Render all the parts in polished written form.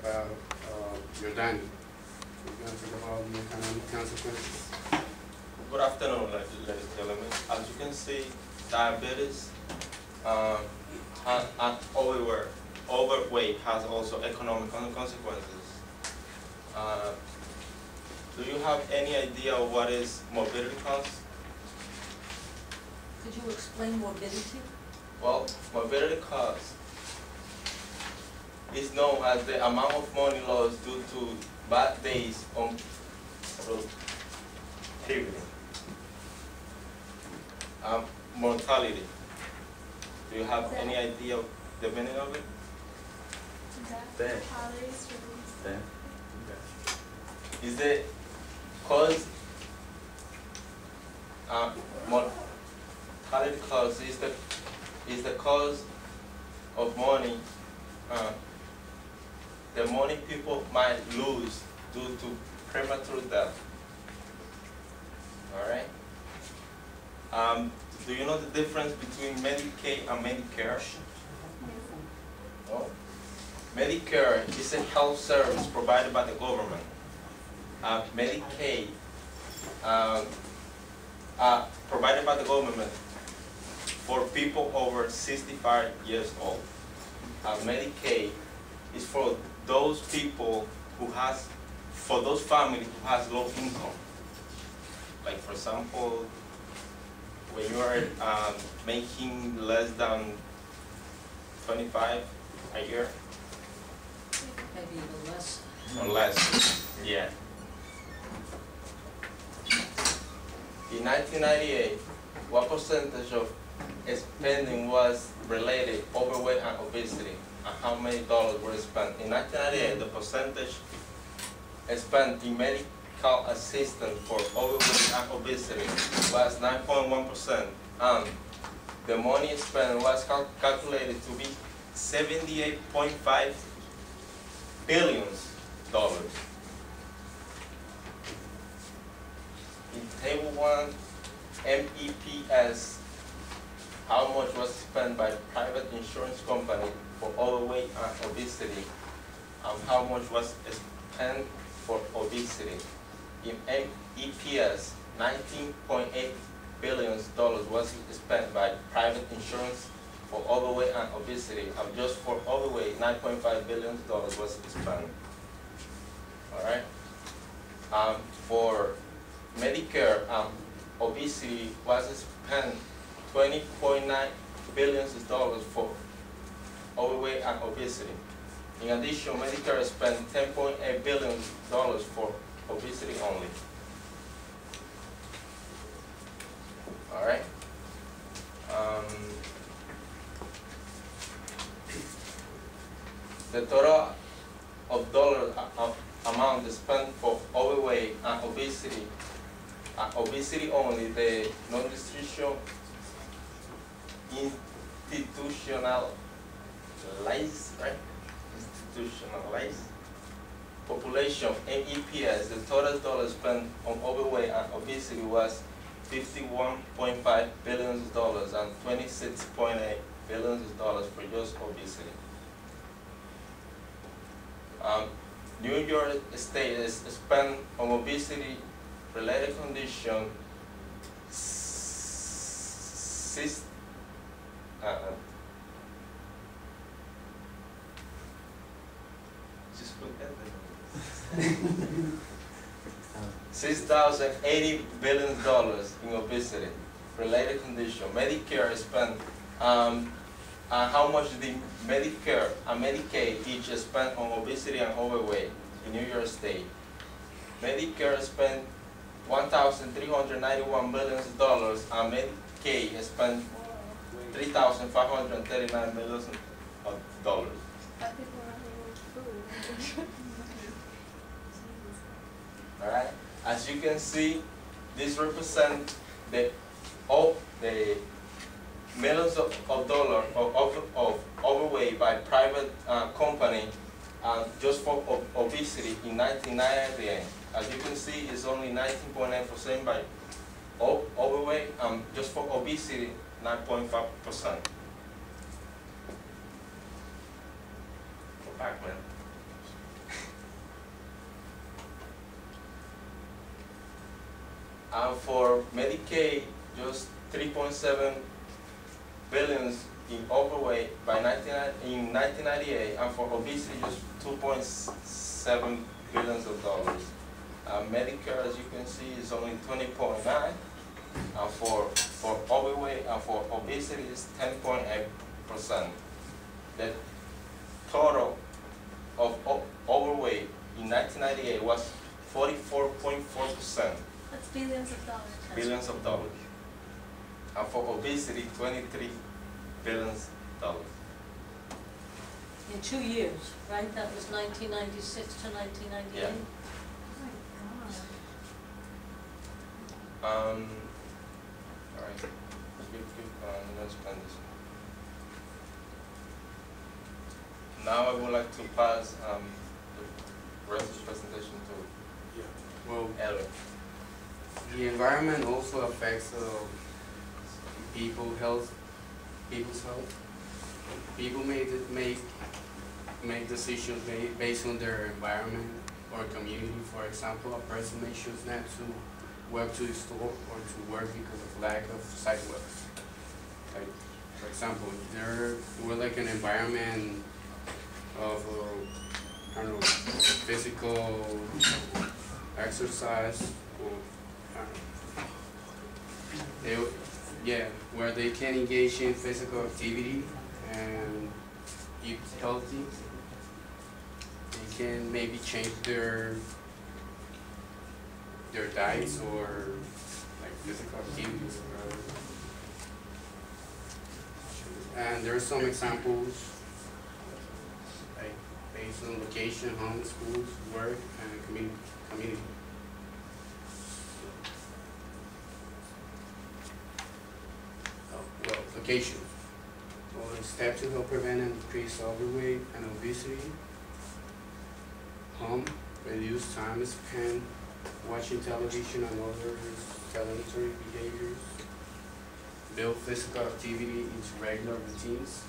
about your dining. We're going to talk about the economic consequences. Good afternoon, ladies and gentlemen. As you can see, diabetes and overweight has also economic consequences. Do you have any idea of what is morbidity cost? Could you explain morbidity? Well, morbidity cost is known as the amount of money lost due to bad days on productivity. Mortality. Do you have any idea of the meaning of it? Death. Is the cause mortality cause is the cause of money the money people might lose due to premature death. All right. Do you know the difference between Medicaid and Medicare? No. Medicare is a health service provided by the government. Medicaid provided by the government for people over 65 years old. Medicaid is for those people for those families who has low income. Like for example, when you are making less than 25 a year. Maybe even less. Or less, yeah. In 1998, what percentage of spending was related overweight and obesity, and how many dollars were spent? In 1998, the percentage spent in medical assistance for overweight and obesity was 9.1%, and the money spent was calculated to be $78.5 billion. In Table 1, MEPS, how much was spent by private insurance company for overweight and obesity, and how much was spent for obesity. In MEPS, $19.8 billion was spent by private insurance for overweight and obesity, and just for overweight, $9.5 billion was spent. All right. For Medicare, obesity was spent $20.9 billion for overweight and obesity. In addition, Medicare spent $10.8 billion for obesity only. All right. The total of dollar amount spent for overweight and obesity only, the non-nutrition institutionalized population, MEPS, the total dollars spent on overweight and obesity was $51.5 billion and $26.8 billion for just obesity. New York State is spent on obesity-related condition $6,080 billion in obesity-related condition. Medicare spent how much did Medicare and Medicaid each spend on obesity and overweight in New York State? Medicare spent $1,391 billion and Medicaid spent $3,539 million. All right. As you can see, this represents the millions of dollars of overweight by private company just for obesity in 1998. As you can see, it's only 19.9% by overweight, just for obesity, 9.5%. Go back, man. And for Medicaid, just 3.7 billions in overweight by 1998, and for obesity, just 2.7 billions of dollars. Medicare, as you can see, is only 20.9, and for overweight and for obesity is 10.8%. The total of overweight in 1998 was 44.4%. That's billions of dollars. Billions of dollars. And for obesity, 23 billions dollars. In 2 years, right? That was 1996 to 1998? Yeah. Oh my God. All right. Let's plan this. Now I would like to pass the rest of the presentation to Yeah. Well, Elliot. the environment also affects people's health. People make decisions based on their environment or community. For example, a person may choose not to walk to the store or to work because of lack of sidewalks. Like, for example, there we're like an environment of I don't know, physical exercise, or where they can engage in physical activity and eat healthy. They can maybe change their diets or like physical activities. And there are some examples like based on location, home, schools, work, and community. Well, location. Well, a step to help prevent and decrease overweight and obesity. Home, reduce time spent watching television and other sedentary behaviors. Build physical activity into regular routines.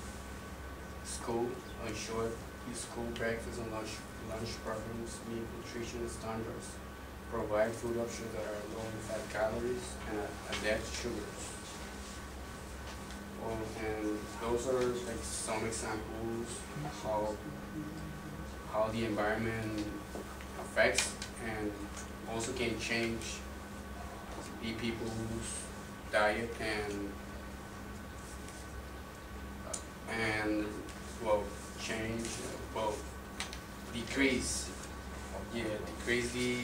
School, ensure school breakfast and lunch programs meet nutrition standards. Provide food options that are low in fat calories and adapt sugars. Well, and those are like some examples how the environment affects and also can change the people's diet and decrease the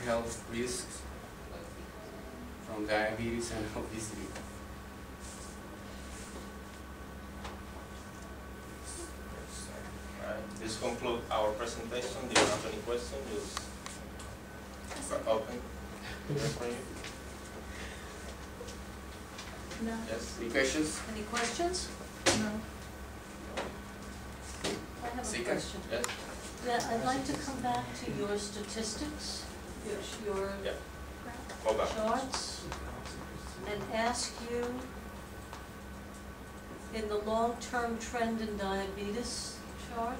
health risks from diabetes and obesity. Alright, this concludes our presentation. Do you have any questions? Just open. Here for you. No. Yes. Any questions? Any questions? No. I have a Sika? question. Yes. Yeah, I'd like to come back to your statistics, your Yeah. Go back. charts, and ask you, in the long-term trend in diabetes chart,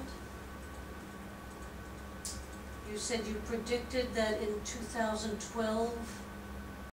you said you predicted that in 2012